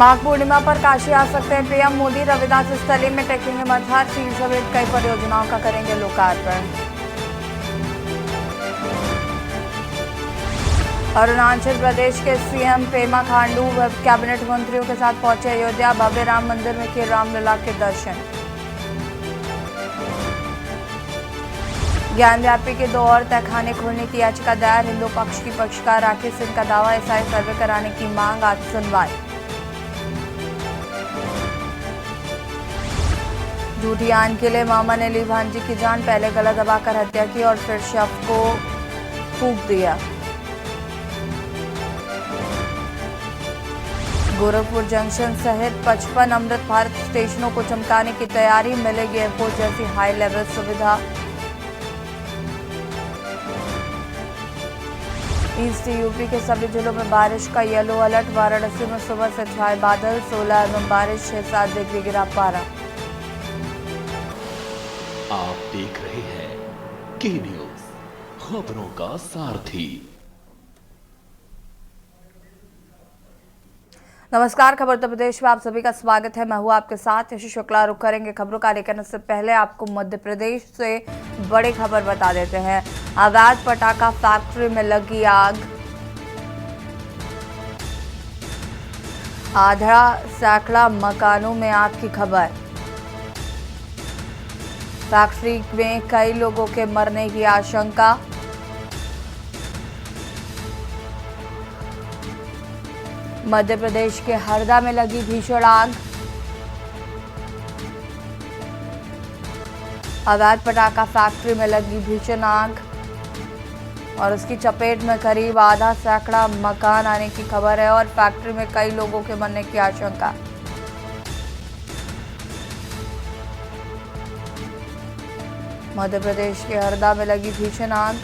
माघ पूर्णिमा पर काशी आ सकते हैं पीएम मोदी। रविदास स्थली में टेकेंगे मझार झील समेत कई परियोजनाओं का करेंगे लोकार्पण। अरुणाचल प्रदेश के सीएम पेमा खांडू कैबिनेट मंत्रियों के साथ पहुंचे अयोध्या। भव्य राम मंदिर में किए रामलला के दर्शन। ज्ञानव्यापी के 2 और तहखाने खोलने की याचिका दायर। हिंदू पक्ष की पक्षकार राकेश सिंह का दावा, एसआई सर्वे कराने की मांग। आज सुनवाई। झूठी आन के लिए मामा ने ली भांजी की जान। पहले गला दबाकर हत्या की और फिर शव को फूंक दिया। गोरखपुर जंक्शन सहित 55 अमृत भारत स्टेशनों को चमकाने की तैयारी। मिलेगी एयरपोर्ट जैसी हाई लेवल सुविधा। ईस्ट यूपी के सभी जिलों में बारिश का येलो अलर्ट। वाराणसी में सुबह से छाए बादल। 16 एवं बारिश 6-7 डिग्री गिरा पारा। आप देख रहे हैं के न्यूज, खबरों का सारथी। नमस्कार, खबर उत्तर प्रदेश में आप सभी का स्वागत है। मैं हूं आपके साथ यश शुक्ला। रुक करेंगे खबरों का, लेकिन इससे पहले आपको मध्य प्रदेश से बड़ी खबर बता देते हैं। अवैध पटाखा फैक्ट्री में लगी आग। आधा सैकड़ा मकानों में आग की खबर। फैक्ट्री में कई लोगों के मरने की आशंका। मध्य प्रदेश के हरदा में लगी भीषण आग। अवैध पटाखा फैक्ट्री में लगी भीषण आग और उसकी चपेट में करीब आधा सैकड़ा मकान आने की खबर है और फैक्ट्री में कई लोगों के मरने की आशंका। मध्य प्रदेश के हरदा में लगी भीषण आग।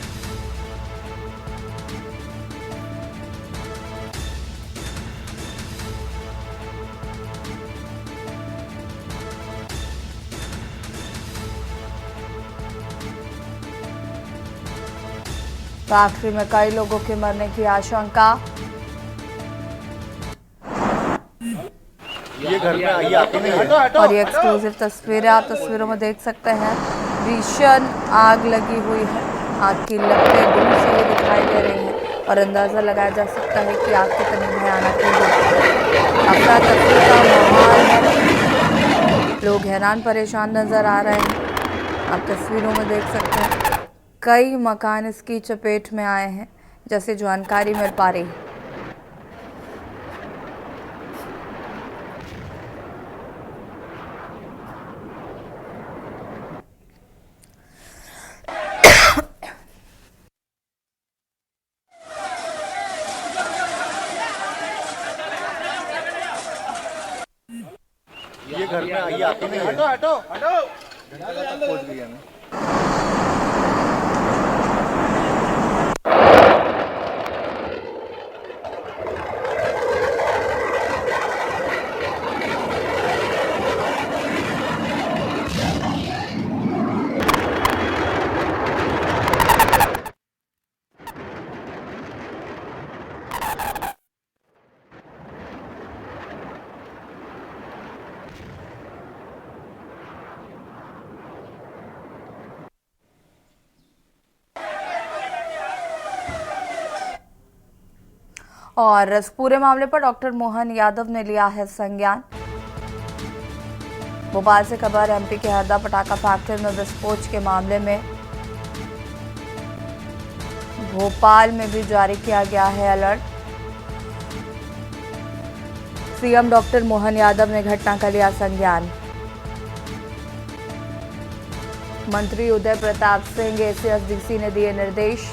फैक्ट्री में कई लोगों के मरने की आशंका। ये घर में आइए, आती नहीं है। और ये एक्सक्लूसिव तस्वीरें आप तस्वीरों में देख सकते हैं। भीषण आग लगी हुई है। आग की लपटें दूर से ही दिखाई दे रही हैं और अंदाजा लगाया जा सकता है कि आग कितनी भयानक है। अफरा तफरी का माहौल है। लोग हैरान परेशान नजर आ रहे हैं। आप तस्वीरों में देख सकते हैं कई मकान इसकी चपेट में आए हैं, जैसे जानकारी मिल पा रही है। ये घर में आइए, आती नहीं है। हटो हटो हटो। पहुंच गई है ना। और इस पूरे मामले पर डॉक्टर मोहन यादव ने लिया है संज्ञान। भोपाल से खबर, एमपी के हरदा पटाखा फैक्ट्री में विस्फोट के मामले में भोपाल में भी जारी किया गया है alert. CM doctor Mohan Yadav ने घटना का लिया संज्ञान। मंत्री उदय प्रताप सिंह एसीएसडीसी ने दिए निर्देश।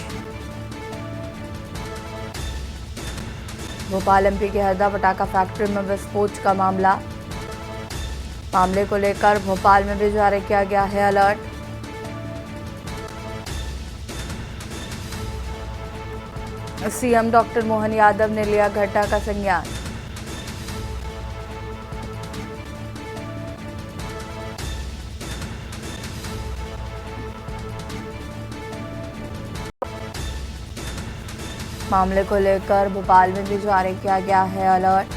भोपाल एमपी के हरदा पटाखा फैक्ट्री में विस्फोट का मामले को लेकर भोपाल में भी जारी किया गया है alert. CM doctor Mohan Yadav ने लिया घटना का संज्ञान। मामले को लेकर भोपाल में भी जारी किया गया है अलर्ट।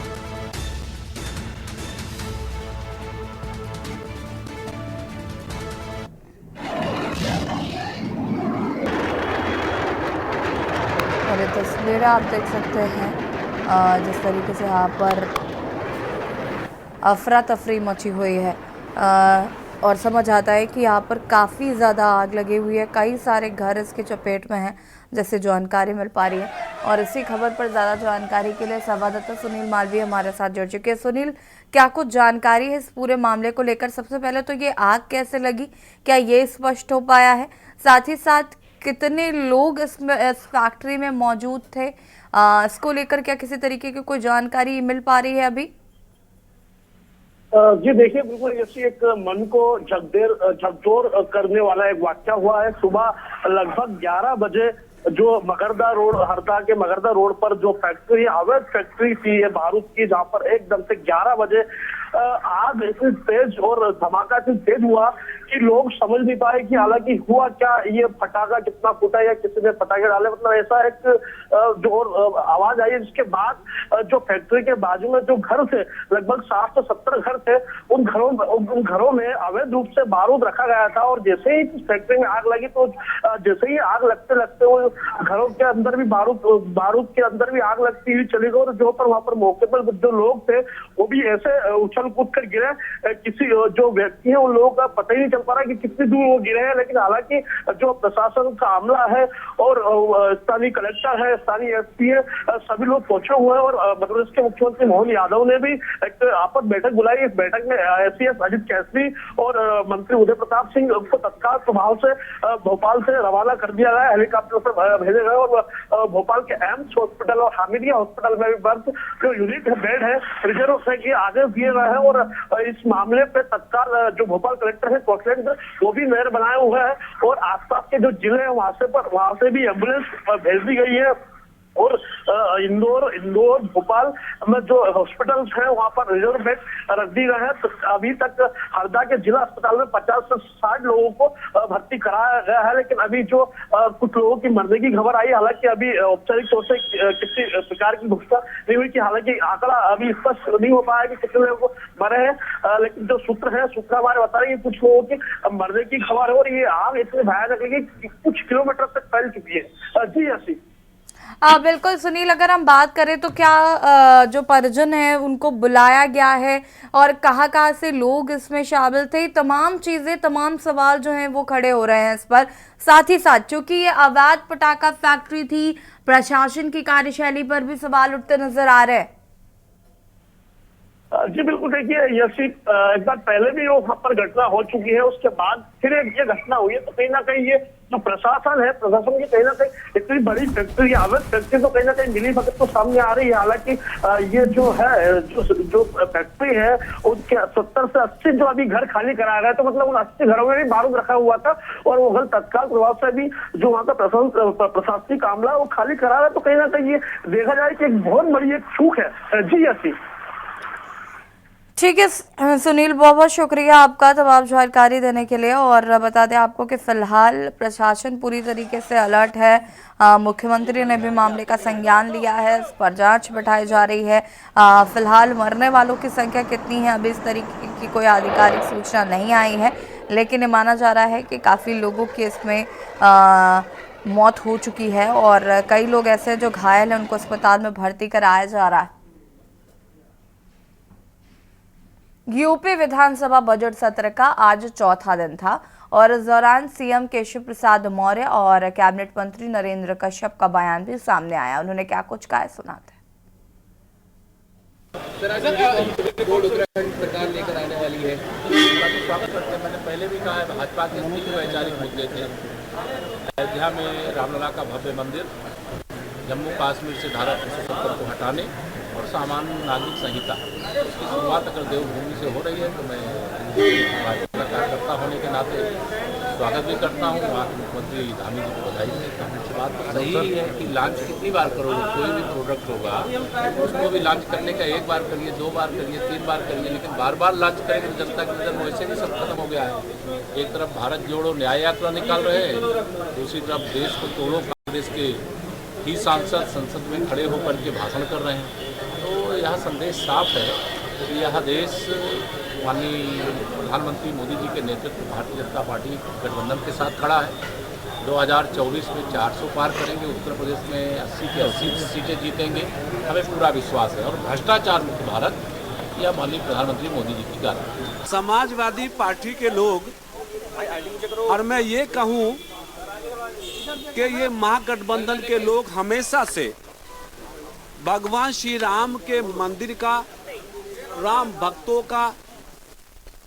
तस्वीरें आप देख सकते हैं जिस तरीके से यहाँ पर अफरा तफरी मची हुई है और समझ आता है कि यहाँ पर काफ़ी ज़्यादा आग लगी हुई है। कई सारे घर इसके चपेट में हैं जैसे जानकारी मिल पा रही है। और इसी खबर पर ज़्यादा जानकारी के लिए संवाददाता सुनील मालवीय हमारे साथ जुड़ चुके हैं। सुनील, क्या कुछ जानकारी है इस पूरे मामले को लेकर? सबसे पहले तो ये आग कैसे लगी, क्या ये स्पष्ट हो पाया है? साथ ही साथ कितने लोग इस फैक्ट्री में मौजूद थे? इसको लेकर क्या किसी तरीके की कोई जानकारी मिल पा रही है अभी? जी देखिए, बिल्कुल ऐसी एक मन को झकझोर करने वाला एक वाकया हुआ है। सुबह लगभग 11 बजे जो मगरदा रोड, हरदा के मगरदा रोड पर जो फैक्ट्री, अवैध फैक्ट्री थी ये बारूद की, जहां पर एकदम से 11 बजे आग इतनी तेज और धमाका इतनी तेज हुआ कि लोग समझ नहीं पाए कि हालांकि हुआ क्या, ये फटाका कितना फूटा या किसी ने पटाखे डाले। मतलब ऐसा एक जो आवाज आई, जिसके बाद जो फैक्ट्री के बाजू में जो घर थे, लगभग 60 से 70 घर थे, उन घरों में अवैध रूप से बारूद रखा गया था। और जैसे ही फैक्ट्री में आग लगी तो जैसे ही आग लगते लगते वो घरों के अंदर भी बारूद के अंदर भी आग लगती हुई चली गई। और जो पर वहां पर मौके पर जो लोग थे वो भी ऐसे उछल कूद कर गिरे। किसी जो व्यक्ति है उन लोगों का पता ही नहीं चल पा रहा कि कितनी दूर वो गिरे हैं। लेकिन हालांकि जो प्रशासन का अमला है और स्थानीय कलेक्टर है, स्थानीय एसपी है, सभी लोग पहुंचे हुए हैं। और मध्य प्रदेश के मुख्यमंत्री मोहन यादव ने भी एक आपस बैठक बुलाई। इस बैठक में एसीएस अजित कैसरी और मंत्री उदय प्रताप सिंह को तत्काल प्रभाव से भोपाल से रवाना कर दिया गया, हेलीकॉप्टर से भेजे गए। और भोपाल के एम्स हॉस्पिटल और हामिदिया हॉस्पिटल में भी बर्थ जो यूनिट बेड है रिजर्व से के आदेश दिए गए हैं। और इस मामले पे तत्काल जो भोपाल कलेक्टर है स्कॉटलैंड, वो भी मेयर बनाए हुए हैं। और आसपास के जो जिले हैं वहां से भी एम्बुलेंस भेज दी गई है। और इंदौर भोपाल में जो हॉस्पिटल्स हैं वहां पर रिजर्व बेड रख दी गए हैं। तो अभी तक हरदा के जिला अस्पताल में 50 से 60 लोगों को भर्ती कराया गया है। लेकिन अभी जो कुछ लोगों की मरने की खबर आई, हालांकि अभी औपचारिक तौर से किसी प्रकार की घोषणा नहीं हुई कि हालांकि आंकड़ा अभी स्पष्ट नहीं हो पाया कि कितने लोगों को मरे हैं। लेकिन जो सूत्र हमारे बता रहे हैं कि कुछ लोगों की मरने की खबर है। और ये आग इतनी भयानक है कि कुछ किलोमीटर तक फैल चुकी है। जी ऐसी बिल्कुल सुनील, अगर हम बात करें तो क्या जो परिजन है उनको बुलाया गया है और कहाँ से लोग इसमें शामिल थे? तमाम चीजें, तमाम सवाल जो हैं वो खड़े हो रहे हैं इस पर। साथ ही साथ क्योंकि ये अवैध पटाखा फैक्ट्री थी, प्रशासन की कार्यशैली पर भी सवाल उठते नजर आ रहे हैं। जी बिल्कुल, देखिए यशी एक बार पहले भी वहां पर घटना हो चुकी है, उसके बाद फिर ये घटना हुई है। तो कहीं ना कहीं ये जो प्रशासन है, प्रशासन की कहीं ना कहीं इतनी बड़ी फैक्ट्री, अवैध फैक्ट्री तो कहीं ना कहीं मिली भगत तो सामने आ रही है। हालांकि ये जो है जो फैक्ट्री है उसके 70 से 80 जो अभी घर खाली कराया गया, तो मतलब उन 80 घरों में भी बारूद रखा हुआ था। और वो घर तत्काल प्रभाव से भी जो वहाँ का प्रशासनिक मामला वो खाली करा रहा है। तो कहीं ना कहीं ये देखा जाए कि एक बहुत बड़ी एक चूक है। जी ऐसी ठीक है सुनील, बहुत बहुत शुक्रिया आपका तमाम जानकारी देने के लिए। और बता दें आपको कि फिलहाल प्रशासन पूरी तरीके से अलर्ट है। मुख्यमंत्री ने भी मामले का संज्ञान लिया है, इस पर जांच बिठाई जा रही है। फिलहाल मरने वालों की संख्या कितनी है अभी इस तरीके की कोई आधिकारिक सूचना नहीं आई है, लेकिन ये माना जा रहा है कि काफ़ी लोगों की इसमें मौत हो चुकी है और कई लोग ऐसे हैं जो घायल हैं, उनको अस्पताल में भर्ती कराया जा रहा है। यूपी विधानसभा बजट सत्र का आज चौथा दिन था और इस दौरान सीएम केशव प्रसाद मौर्य और कैबिनेट मंत्री नरेंद्र कश्यप का बयान भी सामने आया। उन्होंने क्या कुछ कहा, सुनाते हैं। सरकार लेकर आने वाली है, स्वागत करते हैं। मैंने पहले भी कहा है, भाजपा के 3 वैचारिक मुद्दे थे। अयोध्या में रामलला का भव्य मंदिर, जम्मू कश्मीर से धारा 370 को हटाने और सामान्य नागरिक संहिता, उसकी शुरुआत अगर देवभूमि से हो रही है तो मैं भाजपा का कार्यकर्ता होने के नाते स्वागत भी करता हूँ। वहाँ के मुख्यमंत्री धामी जी को बधाई देता हूँ। बात तो सही है कि लॉन्च कितनी बार करोगे, कोई भी प्रोडक्ट होगा उसको भी लॉन्च करने का 1 बार करिए, 2 बार करिए, 3 बार करिए, लेकिन बार बार लॉन्च करेंगे तो जनता की नज़र वैसे भी सब खत्म हो गया है। एक तरफ भारत जोड़ो न्याय यात्रा निकाल रहे हैं, दूसरी तरफ देश को तोड़ो कांग्रेस के ही सांसद संसद में खड़े होकर के भाषण कर रहे हैं। तो यह संदेश साफ है कि यह देश माननीय प्रधानमंत्री मोदी जी के नेतृत्व भारतीय जनता पार्टी गठबंधन के साथ खड़ा है। 2024 में 400 पार करेंगे, उत्तर प्रदेश में 80 की 80 सीटें जीतेंगे, हमें पूरा विश्वास है। और भ्रष्टाचार मुक्त भारत यह माननीय प्रधानमंत्री मोदी जी की गारंटी है। समाजवादी पार्टी के लोग, और मैं ये कहूं कि ये महागठबंधन के लोग हमेशा से भगवान श्री राम के मंदिर का, राम भक्तों का,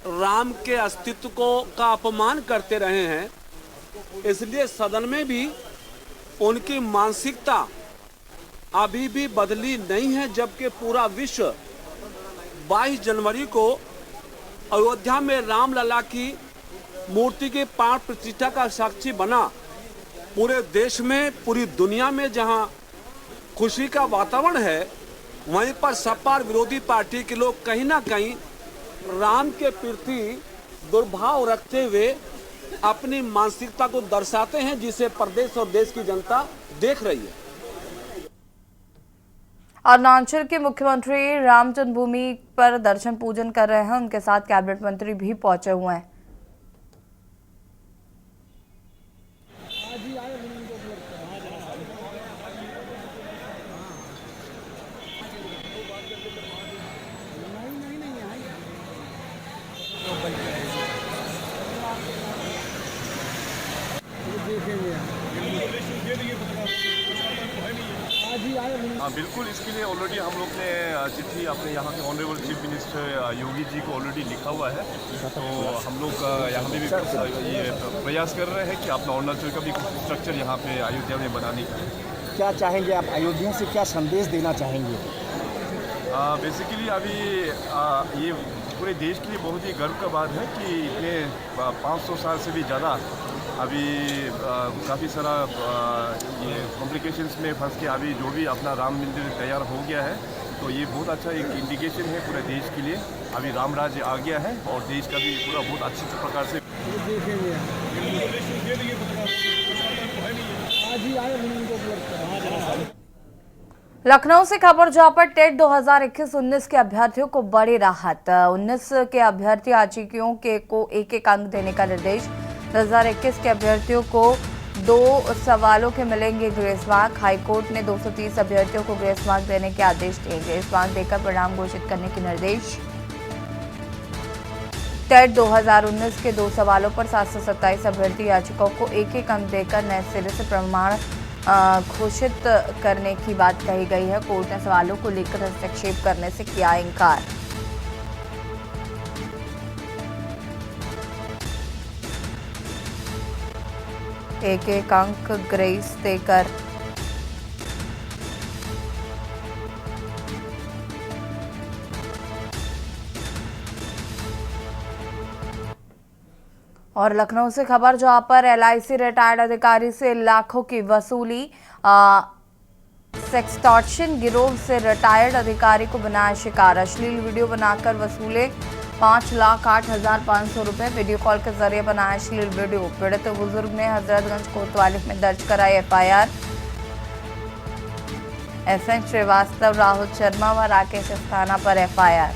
राम के अस्तित्व का अपमान करते रहे हैं। इसलिए सदन में भी उनकी मानसिकता अभी भी बदली नहीं है, जबकि पूरा विश्व 22 जनवरी को अयोध्या में रामलला की मूर्ति के प्राण प्रतिष्ठा का साक्षी बना। पूरे देश में, पूरी दुनिया में जहां खुशी का वातावरण है, वहीं पर सपा विरोधी पार्टी के लोग कहीं ना कहीं राम के प्रति दुर्भाव रखते हुए अपनी मानसिकता को दर्शाते हैं, जिसे प्रदेश और देश की जनता देख रही है। अरुणाचल के मुख्यमंत्री राम जन्मभूमि पर दर्शन पूजन कर रहे हैं। उनके साथ कैबिनेट मंत्री भी पहुंचे हुए हैं। हाँ बिल्कुल, इसके लिए ऑलरेडी हम लोग ने चिट्ठी अपने यहाँ के honourable chief minister Yogi ji को ऑलरेडी लिखा हुआ है। तो हम लोग यहाँ पे भी ये प्रयास कर रहे हैं कि अपना अरुणाचल का भी स्ट्रक्चर यहाँ पे अयोध्या में बनाने का। क्या चाहेंगे आप, अयोध्या से क्या संदेश देना चाहेंगे? बेसिकली अभी ये पूरे देश के लिए बहुत ही गर्व का बात है कि इतने 500 साल से भी ज़्यादा अभी काफ़ी सारा ये कॉम्प्लिकेशंस में फंस के अभी जो भी अपना राम मंदिर तैयार हो गया है, तो ये बहुत अच्छा एक इंडिकेशन है पूरे देश के लिए। अभी राम राज्य आ गया है और देश का भी पूरा बहुत अच्छी प्रकार से लखनऊ से खबर जहां पर टेट 2021-19 के अभ्यर्थियों को बड़ी राहत। 19 के अभ्यर्थी आजीकियों को एक अंक देने का निर्देश। 2021 के अभ्यर्थियों को 2 सवालों के मिलेंगे ग्रेस मार्क। हाईकोर्ट ने 230 अभ्यर्थियों को ग्रेस मार्क देने के आदेश दिए। ग्रेस मार्क देकर परिणाम घोषित करने के निर्देश। टेट 2019 के 2 सवालों पर 727 अभ्यर्थी याचिकाओं को एक अंक देकर नए सिरे से प्रमाण घोषित करने की बात कही गई है। कोर्ट ने सवालों को लेकर हस्तक्षेप करने से किया इनकार। एक अंक ग्रेस देकर और लखनऊ से खबर जहां पर LIC रिटायर्ड अधिकारी से लाखों की वसूली। सेक्सटॉर्शन गिरोह से रिटायर्ड अधिकारी को बनाया शिकार। अश्लील वीडियो बनाकर वसूले 5,08,500 रुपए। वीडियो कॉल के जरिए बनाया अश्लील वीडियो। पीड़ित बुजुर्ग ने हजरतगंज कोतवाली में दर्ज कराई FIR। FN श्रीवास्तव, राहुल शर्मा व राकेश अस्थाना पर FIR।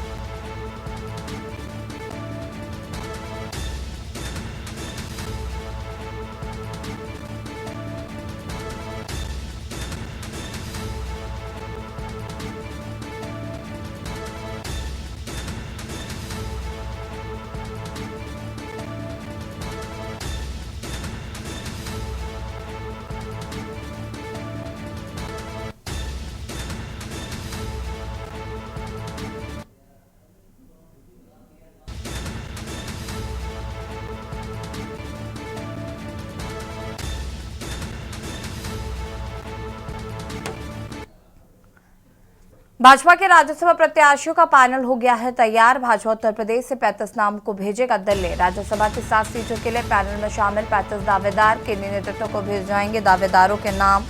भाजपा के राज्यसभा प्रत्याशियों का पैनल हो गया है तैयार। भाजपा उत्तर प्रदेश से 35 नाम को भेजेगा दिल्ली। राज्यसभा की 7 सीटों के लिए पैनल में शामिल 35 दावेदार केंद्रीय नेतृत्व को भेज जाएंगे। दावेदारों के नाम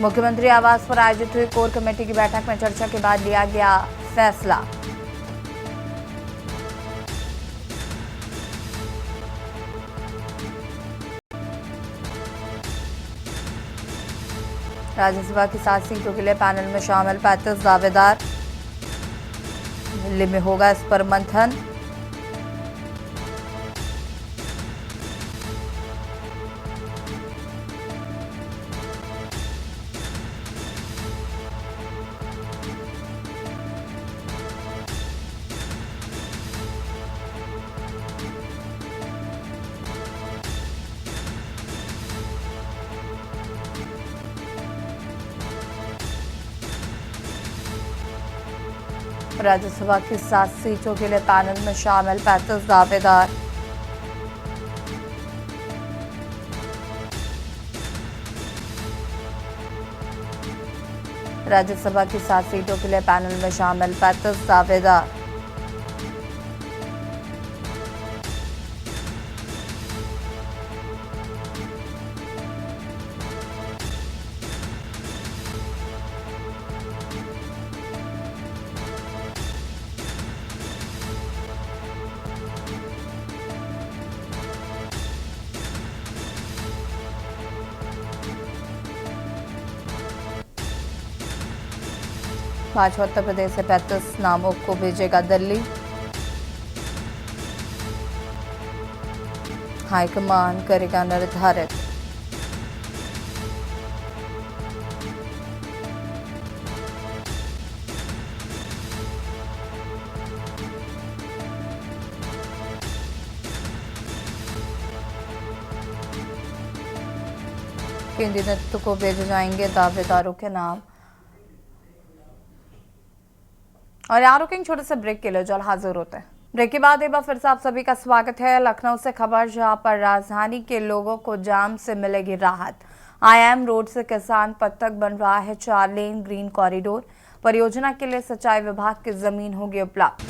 मुख्यमंत्री आवास पर आयोजित हुई कोर कमेटी की बैठक में चर्चा के बाद लिया गया फैसला। राज्यसभा की 7 सीटों के लिए पैनल में शामिल 35 दावेदार। दिल्ली में होगा इस पर मंथन। राज्यसभा की 7 सीटों के लिए पैनल में शामिल 35 दावेदार। राज्यसभा की 7 सीटों के लिए पैनल में शामिल 35 दावेदार। भाजपा उत्तर प्रदेश से 35 नामों को भेजेगा दिल्ली। हाईकमान करेगा निर्धारित। केंद्रीय नेतृत्व को भेजे जाएंगे दावेदारों के नाम। और यहाँ रुकेंगे छोटे से ब्रेक के लिए, जल्द हाजिर होते हैं। ब्रेक के बाद एक बार फिर से आप सभी का स्वागत है। लखनऊ से खबर, जहां पर राजधानी के लोगों को जाम से मिलेगी राहत। IIM रोड से किसान पथ तक बन रहा है 4 लेन ग्रीन कॉरिडोर। परियोजना के लिए सिंचाई विभाग की जमीन होगी उपलब्ध।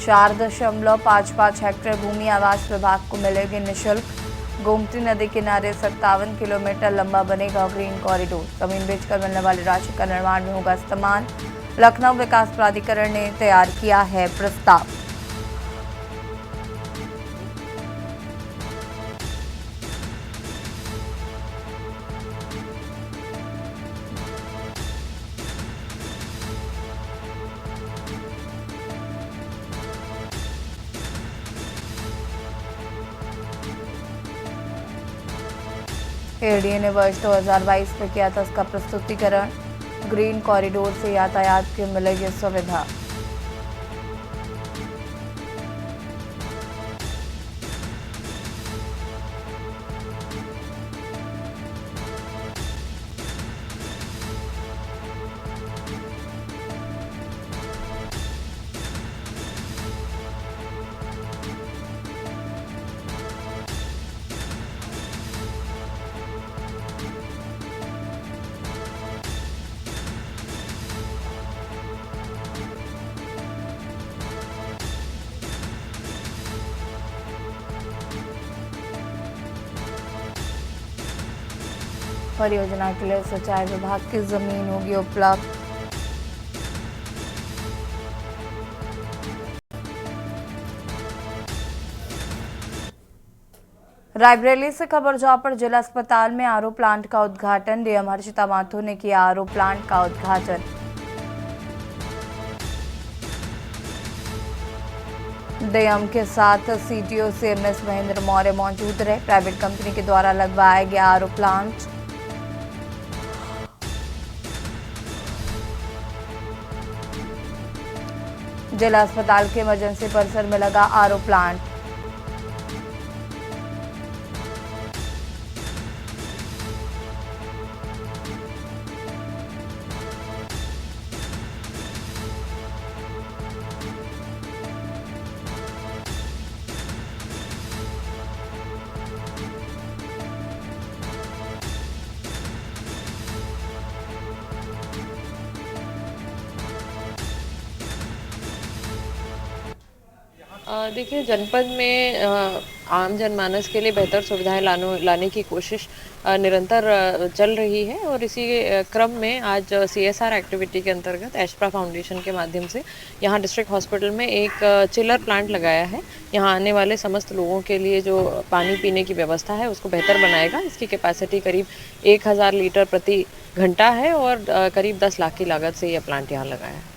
4.55 हेक्टेयर भूमि आवास विभाग को मिलेगी निःशुल्क। गोमती नदी किनारे 57 किलोमीटर लंबा बनेगा ग्रीन कॉरिडोर। जमीन बेचकर मिलने वाली राशि का निर्माण में होगा इस्तेमाल। लखनऊ विकास प्राधिकरण ने तैयार किया है प्रस्ताव। एडीए ने वर्ष 2022 में किया था इसका प्रस्तुतिकरण। ग्रीन कॉरिडोर से यातायात की मिलेगी सुविधा। परियोजना के लिए सिंचाई विभाग की जमीन होगी उपलब्ध। रायबरेली से खबर, जहां पर जिला अस्पताल में आरओ प्लांट का उद्घाटन। डीएम हर्षिता माथुर ने किया आरओ प्लांट का उद्घाटन। डीएम के साथ सीटीओ CMS महेंद्र मौर्य मौजूद रहे। प्राइवेट कंपनी के द्वारा लगवाया गया आरओ प्लांट। जिला अस्पताल के इमरजेंसी परिसर में लगा आरओ प्लांट। देखिए, जनपद में आम जनमानस के लिए बेहतर सुविधाएं लाने की कोशिश निरंतर चल रही है और इसी क्रम में आज CSR एक्टिविटी के अंतर्गत एशप्रा फाउंडेशन के माध्यम से यहाँ डिस्ट्रिक्ट हॉस्पिटल में एक चिलर प्लांट लगाया है। यहाँ आने वाले समस्त लोगों के लिए जो पानी पीने की व्यवस्था है उसको बेहतर बनाएगा। इसकी कैपेसिटी करीब 1000 लीटर प्रति घंटा है और करीब 10 लाख की लागत से यह प्लांट यहाँ लगाया है।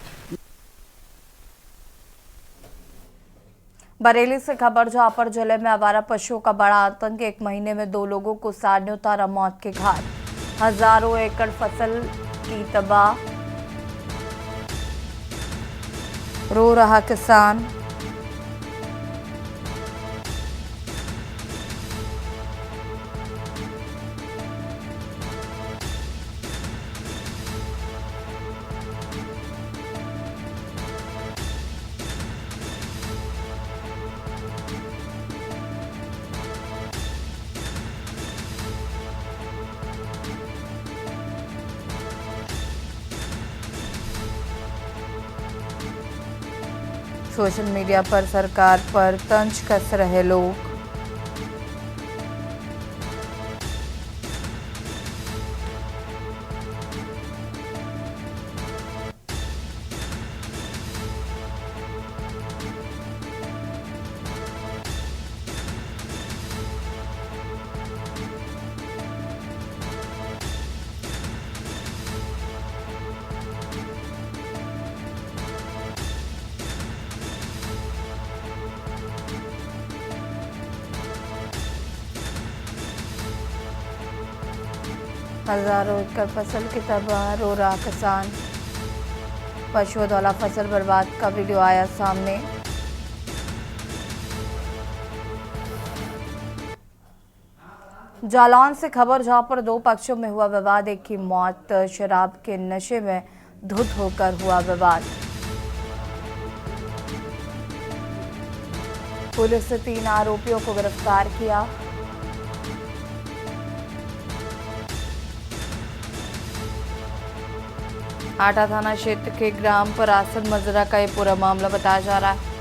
बरेली से खबर, जहां पर जिले में आवारा पशुओं का बड़ा आतंक। 1 महीने में 2 लोगों को सांड ने उतारा मौत के घाट। हजारों एकड़ फसल की तबाह, रो रहा किसान। सोशल मीडिया पर सरकार पर तंज कस रहे लोग। हजारों एकड़ फसल की तबाह, रो रहा किसान। पशुओं द्वारा फसल बर्बाद का वीडियो आया सामने। जालौन से खबर, जहां पर दो पक्षों में हुआ विवाद, एक की मौत शराब के नशे में धुत होकर हुआ विवाद। पुलिस ने 3 आरोपियों को गिरफ्तार किया। आटा थाना क्षेत्र के ग्राम परासन मजरा का ये पूरा मामला बताया जा रहा है।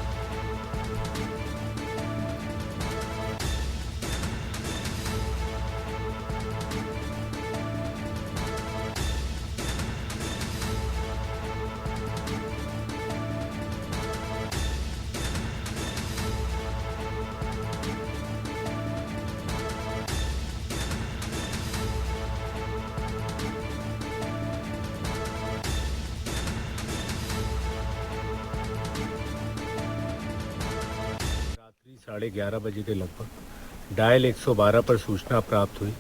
रात्रि 11:30 बजे के लगभग डायल 112 पर सूचना प्राप्त हुई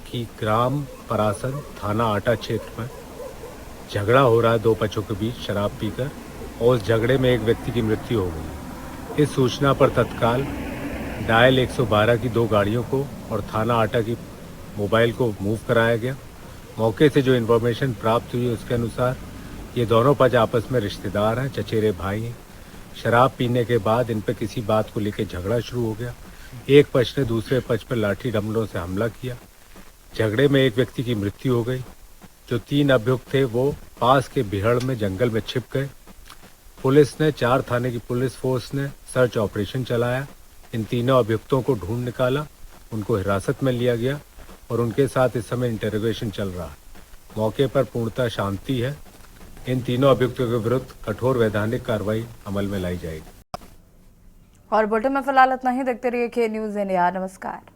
कि ग्राम परासन थाना आटा क्षेत्र में झगड़ा हो रहा है दो पक्षों के बीच शराब पीकर, और उस झगड़े में एक व्यक्ति की मृत्यु हो गई। इस सूचना पर तत्काल डायल 112 की 2 गाड़ियों को और थाना आटा की मोबाइल को मूव कराया गया। मौके से जो इन्फॉर्मेशन प्राप्त हुई उसके अनुसार ये दोनों पक्ष आपस में रिश्तेदार हैं, चचेरे भाई हैं। शराब पीने के बाद इन पर किसी बात को लेकर झगड़ा शुरू हो गया। एक पक्ष ने दूसरे पक्ष पर लाठी डंडों से हमला किया। झगड़े में एक व्यक्ति की मृत्यु हो गई। जो 3 अभियुक्त थे वो पास के बिहड़ में जंगल में छिप गए। पुलिस ने 4 थाने की पुलिस फोर्स ने सर्च ऑपरेशन चलाया। इन तीनों अभियुक्तों को ढूंढ निकाला, उनको हिरासत में लिया गया और उनके साथ इस समय इंटरोगेशन चल रहा है। मौके पर पूर्णतः शांति है। इन तीनों अभियुक्तों के विरुद्ध कठोर वैधानिक कार्रवाई अमल में लाई जाएगी। और बुलेटिन में फिलहाल इतना ही। देखते रहिए के न्यूज़ इंडिया। नमस्कार।